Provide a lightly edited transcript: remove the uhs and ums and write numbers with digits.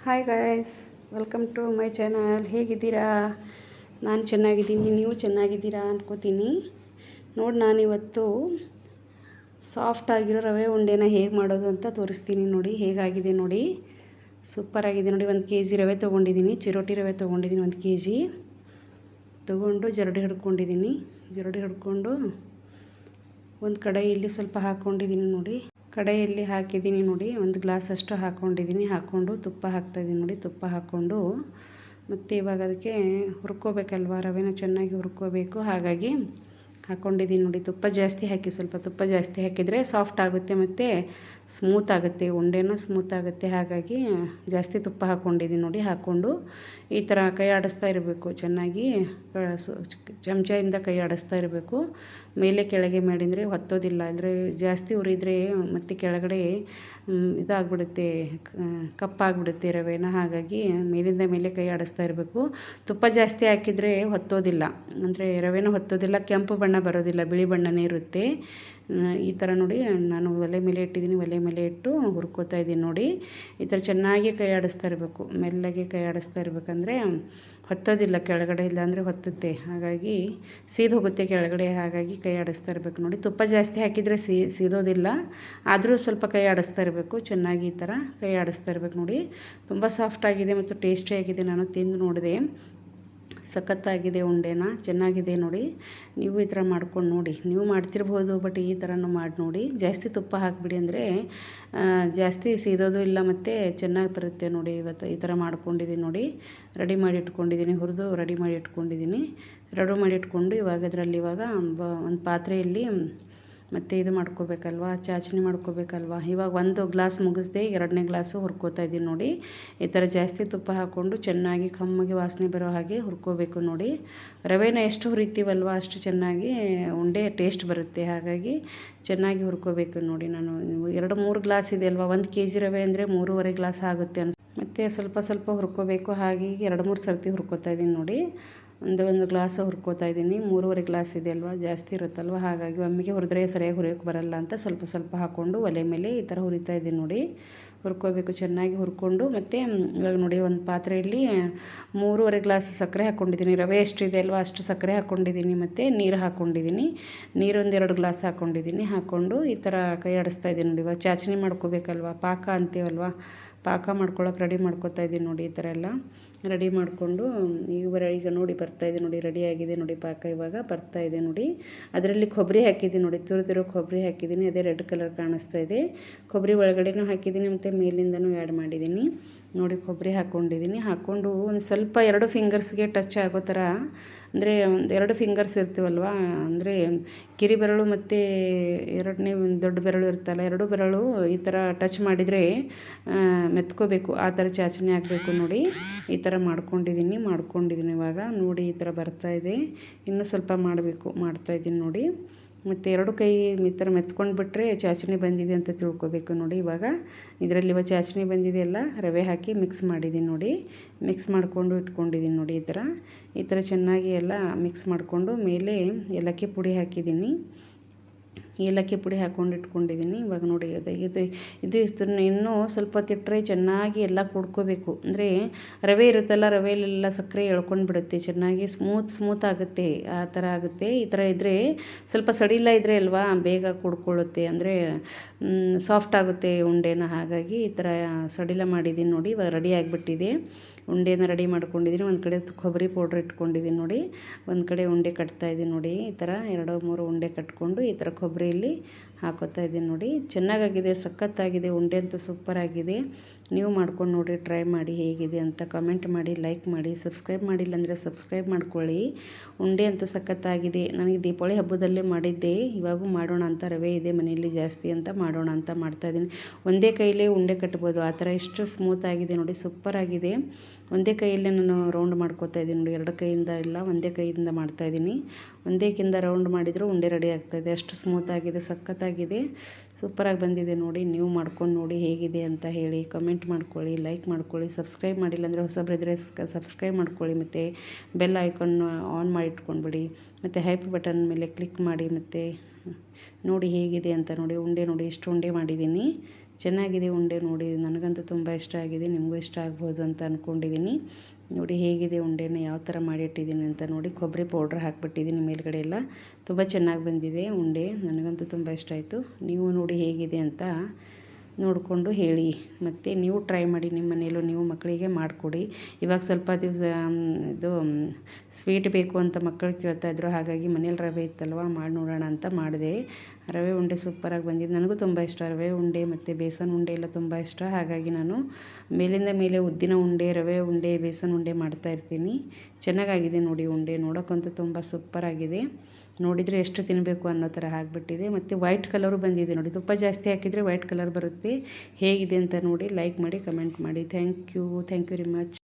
Hi guys, welcome to my channel. ಹೇಗಿದ್ದೀರಾ? ನಾನು ಚೆನ್ನಾಗಿದ್ದೀನಿ, ನೀವು ಚೆನ್ನಾಗಿದ್ದೀರಾ ಅನ್ಕೋತೀನಿ. ನೋಡಿ, ನಾನಿವತ್ತು ಸಾಫ್ಟಾಗಿರೋ ರವೆ ಉಂಡೆನ ಹೇಗೆ ಮಾಡೋದು ಅಂತ ತೋರಿಸ್ತೀನಿ. ನೋಡಿ ಹೇಗಾಗಿದೆ ನೋಡಿ, ಸೂಪರಾಗಿದೆ ನೋಡಿ. 1 kg ರವೆ ತೊಗೊಂಡಿದ್ದೀನಿ, ಚಿರೋಟಿ ರವೆ ತೊಗೊಂಡಿದ್ದೀನಿ. 1 kg ತೊಗೊಂಡು ಜರಡಿ ಹಿಡ್ಕೊಂಡು ಒಂದು ಕಡಾಯಿಯಲ್ಲಿ ಸ್ವಲ್ಪ ಹಾಕ್ಕೊಂಡಿದ್ದೀನಿ ನೋಡಿ. ಕಡಾಯಿಯಲ್ಲಿ ಹಾಕಿದ್ದೀನಿ ನೋಡಿ, 1 ಗ್ಲಾಸ್ ಅಷ್ಟು ಹಾಕ್ಕೊಂಡಿದ್ದೀನಿ. ಹಾಕ್ಕೊಂಡು ತುಪ್ಪ ಹಾಕ್ತಾಯಿದ್ದೀನಿ ನೋಡಿ. ತುಪ್ಪ ಹಾಕ್ಕೊಂಡು ಮತ್ತು ಇವಾಗ ಅದಕ್ಕೆ ಹುರ್ಕೋಬೇಕಲ್ವ, ರವೆನ ಚೆನ್ನಾಗಿ ಹುರ್ಕೋಬೇಕು. ಹಾಗಾಗಿ ಹಾಕ್ಕೊಂಡಿದ್ದೀನಿ ನೋಡಿ. ತುಪ್ಪ ಜಾಸ್ತಿ ಹಾಕಿ, ಸ್ವಲ್ಪ ತುಪ್ಪ ಜಾಸ್ತಿ ಹಾಕಿದರೆ ಸಾಫ್ಟ್ ಆಗುತ್ತೆ ಮತ್ತು ಸ್ಮೂತ್ ಆಗುತ್ತೆ, ಉಂಡೆನ ಸ್ಮೂತ್ ಆಗುತ್ತೆ. ಹಾಗಾಗಿ ಜಾಸ್ತಿ ತುಪ್ಪ ಹಾಕ್ಕೊಂಡಿದ್ದೀನಿ ನೋಡಿ. ಹಾಕ್ಕೊಂಡು ಈ ಥರ ಕೈ ಆಡಿಸ್ತಾ ಇರಬೇಕು, ಚೆನ್ನಾಗಿ ಚಮಚದಿಂದ ಕೈ ಆಡಿಸ್ತಾ ಇರಬೇಕು. ಮೇಲೆ ಕೆಳಗೆ ಮಾಡಿದರೆ ಹೊತ್ತೋದಿಲ್ಲ. ಅಂದರೆ ಜಾಸ್ತಿ ಉರಿದರೆ ಮತ್ತು ಕೆಳಗಡೆ ಇದಾಗ್ಬಿಡುತ್ತೆ, ಕಪ್ಪಾಗಿಬಿಡುತ್ತೆ ರವೆನ. ಹಾಗಾಗಿ ಮೇಲಿಂದ ಮೇಲೆ ಕೈ ಆಡಿಸ್ತಾ ಇರಬೇಕು. ತುಪ್ಪ ಜಾಸ್ತಿ ಹಾಕಿದರೆ ಹೊತ್ತೋದಿಲ್ಲ, ಅಂದರೆ ರವೆನ ಹೊತ್ತೋದಿಲ್ಲ, ಕೆಂಪು ಬಣ್ಣ ಬರೋದಿಲ್ಲ, ಬಿಳಿ ಬಣ್ಣನೇ ಇರುತ್ತೆ. ಈ ಥರ ನೋಡಿ, ನಾನು ಒಲೆ ಮೇಲೆ ಇಟ್ಟಿದ್ದೀನಿ. ಒಲೆ ಮೇಲೆ ಇಟ್ಟು ಹುರ್ಕೋತಾ ಇದ್ದೀನಿ ನೋಡಿ. ಈ ಥರ ಚೆನ್ನಾಗಿ ಕೈ ಆಡಿಸ್ತಾ ಇರಬೇಕು, ಮೆಲ್ಲಗೆ ಕೈ ಆಡಿಸ್ತಾ ಇರಬೇಕಂದ್ರೆ ಹೊತ್ತೋದಿಲ್ಲ ಕೆಳಗಡೆ, ಇಲ್ಲಾಂದರೆ ಹೊತ್ತುತ್ತೆ. ಹಾಗಾಗಿ ಸೀದು ಹೋಗುತ್ತೆ ಕೆಳಗಡೆ. ಹಾಗಾಗಿ ಕೈ ಆಡಿಸ್ತಾ ಇರಬೇಕು ನೋಡಿ. ತುಪ್ಪ ಜಾಸ್ತಿ ಹಾಕಿದರೆ ಸೀದೋದಿಲ್ಲ, ಆದರೂ ಸ್ವಲ್ಪ ಕೈ ಆಡಿಸ್ತಾ ಇರಬೇಕು. ಚೆನ್ನಾಗಿ ಈ ಥರ ಕೈ ಆಡಿಸ್ತಾ ಇರಬೇಕು ನೋಡಿ. ತುಂಬ ಸಾಫ್ಟಾಗಿದೆ ಮತ್ತು ಟೇಸ್ಟಿಯಾಗಿದೆ. ನಾನು ತಿಂದು ನೋಡಿದೆ, ಸಖತ್ತಾಗಿದೆ. ಉಂಡೆನ ಚೆನ್ನಾಗಿದೆ ನೋಡಿ. ನೀವು ಈ ಥರ ಮಾಡ್ಕೊಂಡು ನೋಡಿ. ನೀವು ಮಾಡ್ತಿರ್ಬೋದು, ಬಟ್ ಈ ಥರನೂ ಮಾಡಿ ನೋಡಿ. ಜಾಸ್ತಿ ತುಪ್ಪ ಹಾಕಿಬಿಡಿ, ಅಂದರೆ ಜಾಸ್ತಿ ಸೀದೋದು ಇಲ್ಲ ಮತ್ತು ಚೆನ್ನಾಗಿ ಬರುತ್ತೆ ನೋಡಿ. ಇವತ್ತು ಈ ಥರ ಮಾಡ್ಕೊಂಡಿದ್ದೀನಿ ನೋಡಿ. ರೆಡಿ ಮಾಡಿ ಇಟ್ಕೊಂಡಿದ್ದೀನಿ, ಹುರಿದು ರೆಡಿ ಮಾಡಿ ಇಟ್ಕೊಂಡು ಇವಾಗ ಒಂದು ಪಾತ್ರೆಯಲ್ಲಿ ಮತ್ತು ಇದು ಮಾಡ್ಕೋಬೇಕಲ್ವ, ಚಾಚಣಿ ಮಾಡ್ಕೋಬೇಕಲ್ವ. ಇವಾಗ 1 ಗ್ಲಾಸ್ ಮುಗಿಸ್ದೆ, 2ನೇ ಗ್ಲಾಸು ಹುರ್ಕೋತಾ ಇದ್ದೀನಿ ನೋಡಿ. ಈ ಥರ ಜಾಸ್ತಿ ತುಪ್ಪ ಹಾಕ್ಕೊಂಡು ಚೆನ್ನಾಗಿ ಕಮ್ಮಗೆ ವಾಸನೆ ಬರೋ ಹಾಗೆ ಹುರ್ಕೋಬೇಕು ನೋಡಿ. ರವೆನ ಎಷ್ಟು ಹುರಿತೀವಲ್ವ ಅಷ್ಟು ಚೆನ್ನಾಗಿ ಉಂಡೆ ಟೇಸ್ಟ್ ಬರುತ್ತೆ. ಹಾಗಾಗಿ ಚೆನ್ನಾಗಿ ಹುರ್ಕೋಬೇಕು ನೋಡಿ. ನಾನು 2-3 ಗ್ಲಾಸ್ ಇದೆ ಅಲ್ವಾ, 1 kg ರವೆ ಅಂದರೆ 3.5 ಗ್ಲಾಸ್ ಆಗುತ್ತೆ ಮತ್ತು ಸ್ವಲ್ಪ ಹುರ್ಕೋಬೇಕು. ಹಾಗೆ 2-3 ಸರ್ತಿ ಹುರ್ಕೋತಾ ಇದ್ದೀನಿ ನೋಡಿ. ಒಂದು ಗ್ಲಾಸ್ ಹುರ್ಕೋತಾ ಇದ್ದೀನಿ. 3.5 ಗ್ಲಾಸ್ ಇದೆ ಅಲ್ವಾ, ಜಾಸ್ತಿ ಇರುತ್ತಲ್ವ. ಹಾಗಾಗಿ ಒಮ್ಮೆಗೆ ಹುರಿದ್ರೆ ಸರಿಯಾಗಿ ಹುರಿಯೋಕ್ಕೆ ಬರಲ್ಲ ಅಂತ ಸ್ವಲ್ಪ ಹಾಕ್ಕೊಂಡು ಒಲೆ ಮೇಲೆ ಈ ಥರ ಹುರಿತಾ ಇದ್ದೀನಿ ನೋಡಿ. ಹುರ್ಕೋಬೇಕು, ಚೆನ್ನಾಗಿ ಹುರ್ಕೊಂಡು. ಮತ್ತು ಇವಾಗ ನೋಡಿ, ಒಂದು ಪಾತ್ರೆಯಲ್ಲಿ 3.5 ಗ್ಲಾಸ್ ಸಕ್ಕರೆ ಹಾಕ್ಕೊಂಡಿದ್ದೀನಿ. ರವೆ ಎಷ್ಟಿದೆ ಅಲ್ವಾ ಅಷ್ಟು ಸಕ್ಕರೆ ಹಾಕ್ಕೊಂಡಿದ್ದೀನಿ. ಮತ್ತು ನೀರು ಹಾಕ್ಕೊಂಡಿದ್ದೀನಿ. ನೀರು 2 ಗ್ಲಾಸ್ ಹಾಕ್ಕೊಂಡಿದ್ದೀನಿ. ಹಾಕ್ಕೊಂಡು ಈ ಥರ ಕೈ ಆಡಿಸ್ತಾ ಇದ್ದೀನಿ ನೋಡಿ. ಇವಾಗ ಚಾಚಣಿ ಮಾಡ್ಕೋಬೇಕಲ್ವ, ಪಾಕ ಅಂತೀವಲ್ವ, ಪಾಕ ಮಾಡ್ಕೊಳ್ಳೋಕೆ ರೆಡಿ ಮಾಡ್ಕೊತಾ ಇದ್ದೀನಿ ನೋಡಿ. ಈ ಥರ ಎಲ್ಲ ರೆಡಿ ಮಾಡಿಕೊಂಡು ಈಗ ನೋಡಿ ಬರ್ತಾಯಿದೆ ನೋಡಿ, ರೆಡಿಯಾಗಿದೆ ನೋಡಿ ಪಾಕ. ಇವಾಗ ಬರ್ತಾಯಿದೆ ನೋಡಿ. ಅದರಲ್ಲಿ ಕೊಬ್ಬರಿ ಹಾಕಿದ್ದೀನಿ ನೋಡಿ, ತುರಿದಿರೋ ಕೊಬ್ಬರಿ ಹಾಕಿದ್ದೀನಿ. ಅದೇ ರೆಡ್ ಕಲರ್ ಕಾಣಿಸ್ತಾ ಇದೆ. ಕೊಬ್ಬರಿ ಒಳಗಡೆನೂ ಹಾಕಿದ್ದೀನಿ ಮತ್ತು ಮೇಲಿಂದನೂ ಆ್ಯಡ್ ಮಾಡಿದ್ದೀನಿ ನೋಡಿ. ಕೊಬ್ಬರಿ ಹಾಕ್ಕೊಂಡಿದ್ದೀನಿ. ಹಾಕ್ಕೊಂಡು ಒಂದು ಸ್ವಲ್ಪ 2 ಫಿಂಗರ್ಸ್ಗೆ ಟಚ್ ಆಗೋ ಥರ, ಅಂದರೆ ಒಂದು 2 ಫಿಂಗರ್ಸ್ ಇರ್ತೀವಲ್ವ, ಅಂದರೆ ಕಿರಿ ಬೆರಳು ಮತ್ತು 2ನೇ ದೊಡ್ಡ ಬೆರಳು ಇರುತ್ತಲ್ಲ, 2 ಬೆರಳು ಈ ಥರ ಟಚ್ ಮಾಡಿದರೆ ಮೆತ್ಕೋಬೇಕು. ಆ ಥರ ಚಾಚಣಿ ಆಗಬೇಕು ನೋಡಿ. ಈ ಥರ ಮಾಡ್ಕೊಂಡಿದ್ದೀನಿ. ಇವಾಗ ನೋಡಿ, ಈ ಥರ ಬರ್ತಾಯಿದೆ. ಇನ್ನೂ ಸ್ವಲ್ಪ ಮಾಡ್ತಾಯಿದ್ದೀನಿ ನೋಡಿ. ಮತ್ತು 2 ಕೈ ಈ ಥರ ಮೆತ್ಕೊಂಡು ಬಿಟ್ಟರೆ ಚಾಚಣಿ ಬಂದಿದೆ ಅಂತ ತಿಳ್ಕೊಬೇಕು ನೋಡಿ. ಇದರಲ್ಲಿ ಚಾಚಣಿ ಬಂದಿದೆಯಲ್ಲ, ರವೆ ಹಾಕಿ ಮಿಕ್ಸ್ ಮಾಡಿದ್ದೀನಿ ನೋಡಿ. ಮಿಕ್ಸ್ ಮಾಡಿಕೊಂಡು ಇಟ್ಕೊಂಡಿದ್ದೀನಿ ನೋಡಿ. ಈ ಥರ ಚೆನ್ನಾಗಿ ಎಲ್ಲ ಮಿಕ್ಸ್ ಮಾಡಿಕೊಂಡು ಮೇಲೆ ಏಲಕ್ಕಿ ಪುಡಿ ಹಾಕಿದ್ದೀನಿ. ಏಲಕ್ಕಿ ಪುಡಿ ಹಾಕ್ಕೊಂಡು ಇಟ್ಕೊಂಡಿದ್ದೀನಿ. ಇವಾಗ ನೋಡಿ, ಇದು ಇನ್ನೂ ಸ್ವಲ್ಪ ಹೊತ್ತಿಟ್ಟರೆ ಚೆನ್ನಾಗಿ ಎಲ್ಲ ಕುಡ್ಕೋಬೇಕು. ಅಂದರೆ ರವೆ ಇರುತ್ತಲ್ಲ, ರವೆಯಲ್ಲೆಲ್ಲ ಸಕ್ಕರೆ ಎಳ್ಕೊಂಡು ಬಿಡುತ್ತೆ, ಚೆನ್ನಾಗಿ ಸ್ಮೂತ್ ಆಗುತ್ತೆ. ಆ ಥರ ಆಗುತ್ತೆ. ಈ ಥರ ಇದ್ದರೆ ಸ್ವಲ್ಪ ಸಡಿಲ ಇದ್ದರೆ ಅಲ್ವಾ, ಬೇಗ ಕುಡ್ಕೊಳ್ಳುತ್ತೆ, ಅಂದರೆ ಸಾಫ್ಟ್ ಆಗುತ್ತೆ ಉಂಡೆನ. ಹಾಗಾಗಿ ಈ ಥರ ಸಡಿಲ ಮಾಡಿದ್ದೀನಿ ನೋಡಿ. ಇವಾಗ ರೆಡಿ ಆಗಿಬಿಟ್ಟಿದೆ. ಉಂಡೆನ ರೆಡಿ ಮಾಡ್ಕೊಂಡಿದ್ದೀನಿ. ಒಂದು ಕಡೆ ಕೊಬ್ಬರಿ ಪೌಡ್ರ್ ಇಟ್ಕೊಂಡಿದ್ದೀನಿ ನೋಡಿ. ಒಂದು ಕಡೆ ಉಂಡೆ ಕಟ್ತಾಯಿದ್ದೀನಿ ನೋಡಿ. ಈ ಥರ 2-3 ಉಂಡೆ ಕಟ್ಕೊಂಡು ಈ ಥರ ಕೊಬ್ಬರಿಯಲ್ಲಿ ಹಾಕೋತಾ ಇದ್ದೀನಿ ನೋಡಿ. ಚೆನ್ನಾಗಾಗಿದೆ, ಸಖತ್ತಾಗಿದೆ. ಉಂಡೆ ಅಂತೂ ಸೂಪರಾಗಿದೆ. ನೀವು ಮಾಡ್ಕೊಂಡು ನೋಡಿ, ಟ್ರೈ ಮಾಡಿ ಹೇಗಿದೆ ಅಂತ ಕಮೆಂಟ್ ಮಾಡಿ, ಲೈಕ್ ಮಾಡಿ. ಸಬ್ಸ್ಕ್ರೈಬ್ ಮಾಡಿಲ್ಲ ಅಂದರೆ ಸಬ್ಸ್ಕ್ರೈಬ್ ಮಾಡ್ಕೊಳ್ಳಿ. ಉಂಡೆ ಅಂತೂ ಸಖತ್ತಾಗಿದೆ. ನನಗೆ ದೀಪಾವಳಿ ಹಬ್ಬದಲ್ಲೇ ಮಾಡಿದ್ದೆ, ಇವಾಗೂ ಮಾಡೋಣ ಅಂತ, ರವೆ ಇದೆ ಮನೆಯಲ್ಲಿ ಜಾಸ್ತಿ ಅಂತ ಮಾಡೋಣ ಅಂತ ಮಾಡ್ತಾಯಿದ್ದೀನಿ. ಒಂದೇ ಕೈಲೇ ಉಂಡೆ ಕಟ್ಬೋದು, ಆ ಥರ ಎಷ್ಟು ಸ್ಮೂತ್ ಆಗಿದೆ ನೋಡಿ, ಸೂಪರಾಗಿದೆ. ಒಂದೇ ಕೈಯಲ್ಲೇ ನಾನು ರೌಂಡ್ ಮಾಡ್ಕೋತಾ ಇದ್ದೀನಿ ನೋಡಿ. 2 ಕೈಯಿಂದ ಇಲ್ಲ, ಒಂದೇ ಕೈಯಿಂದ ಮಾಡ್ತಾಯಿದ್ದೀನಿ. ಒಂದೇ ಕೈಯಿಂದ ರೌಂಡ್ ಮಾಡಿದರೂ ಉಂಡೆ ರೆಡಿ ಆಗ್ತಾಯಿದೆ. ಅಷ್ಟು ಸ್ಮೂತಾಗಿದೆ, ಸಖತ್ತಾಗಿದೆ, ಸೂಪರಾಗಿ ಬಂದಿದೆ ನೋಡಿ. ನೀವು ಮಾಡ್ಕೊಂಡು ನೋಡಿ ಹೇಗಿದೆ ಅಂತ ಹೇಳಿ, ಕಮೆಂಟ್ ಮಾಡ್ಕೊಳ್ಳಿ, ಲೈಕ್ ಮಾಡ್ಕೊಳ್ಳಿ. ಸಬ್ಸ್ಕ್ರೈಬ್ ಮಾಡಿಲ್ಲ ಅಂದರೆ ಹೊಸಬ್ರಿದ್ರೆ ಸಬ್ಸ್ಕ್ರೈಬ್ ಮಾಡ್ಕೊಳ್ಳಿ. ಮತ್ತು ಬೆಲ್ ಐಕಾನ್ ಆನ್ ಮಾಡಿ ಇಟ್ಕೊಂಡ್ಬಿಡಿ. ಮತ್ತು ಹೈಪ್ ಬಟನ್ ಮೇಲೆ ಕ್ಲಿಕ್ ಮಾಡಿ. ಮತ್ತು ನೋಡಿ ಹೇಗಿದೆ ಅಂತ ನೋಡಿ. ಉಂಡೆ ನೋಡಿ, ಎಷ್ಟು ಉಂಡೆ ಮಾಡಿದ್ದೀನಿ, ಚೆನ್ನಾಗಿದೆ ಉಂಡೆ ನೋಡಿ. ನನಗಂತೂ ತುಂಬ ಇಷ್ಟ ಆಗಿದೆ, ನಿಮಗೂ ಇಷ್ಟ ಆಗ್ಬೋದು ಅಂತ ಅಂದ್ಕೊಂಡಿದ್ದೀನಿ. ನೋಡಿ ಹೇಗಿದೆ ಉಂಡೆನ ಯಾವ ಥರ ಮಾಡಿಟ್ಟಿದ್ದೀನಿ ಅಂತ ನೋಡಿ. ಕೊಬ್ಬರಿ ಪೌಡ್ರ್ ಹಾಕಿಬಿಟ್ಟಿದ್ದೀನಿ ಮೇಲ್ಗಡೆ ಎಲ್ಲ. ತುಂಬ ಚೆನ್ನಾಗಿ ಬಂದಿದೆ ಉಂಡೆ, ನನಗಂತೂ ತುಂಬ ಇಷ್ಟ ಆಯಿತು. ನೀವು ನೋಡಿ ಹೇಗಿದೆ ಅಂತ ನೋಡಿಕೊಂಡು ಹೇಳಿ. ಮತ್ತು ನೀವು ಟ್ರೈ ಮಾಡಿ ನಿಮ್ಮ ಮನೆಯಲ್ಲೂ, ನೀವು ಮಕ್ಕಳಿಗೆ ಮಾಡಿಕೊಡಿ. ಇವಾಗ ಸ್ವಲ್ಪ ದಿವಸ ಇದು ಸ್ವೀಟ್ ಬೇಕು ಅಂತ ಮಕ್ಕಳು ಕೇಳ್ತಾಯಿದ್ರು, ಹಾಗಾಗಿ ಮನೇಲಿ ರವೆ ಇತ್ತಲ್ವ, ಮಾಡಿ ನೋಡೋಣ ಅಂತ ಮಾಡಿದೆ. ರವೆ ಉಂಡೆ ಸೂಪರಾಗಿ ಬಂದಿದ್ದು. ನನಗೂ ತುಂಬ ಇಷ್ಟ ರವೆ ಉಂಡೆ ಮತ್ತು ಬೇಸನ್ ಉಂಡೆ ಎಲ್ಲ ತುಂಬ ಇಷ್ಟ. ಹಾಗಾಗಿ ನಾನು ಮೇಲಿಂದ ಮೇಲೆ ಉದ್ದಿನ ಉಂಡೆ, ರವೆ ಉಂಡೆ, ಬೇಸನ್ ಉಂಡೆ ಮಾಡ್ತಾಯಿರ್ತೀನಿ. ಚೆನ್ನಾಗಾಗಿದೆ ನೋಡಿ ಉಂಡೆ, ನೋಡೋಕ್ಕಂತೂ ತುಂಬ ಸೂಪರಾಗಿದೆ. ನೋಡಿದರೆ ಎಷ್ಟು ತಿನ್ನಬೇಕು ಅನ್ನೋ ಥರ ಆಗಿಬಿಟ್ಟಿದೆ. ಮತ್ತು ವೈಟ್ ಕಲರು ಬಂದಿದೆ ನೋಡಿ. ತುಪ್ಪ ಜಾಸ್ತಿ ಹಾಕಿದರೆ ವೈಟ್ ಕಲರ್ ಬರುತ್ತೆ. ಹೇಗಿದೆ ಅಂತ ನೋಡಿ, ಲೈಕ್ ಮಾಡಿ, ಕಮೆಂಟ್ ಮಾಡಿ. Thank you very much.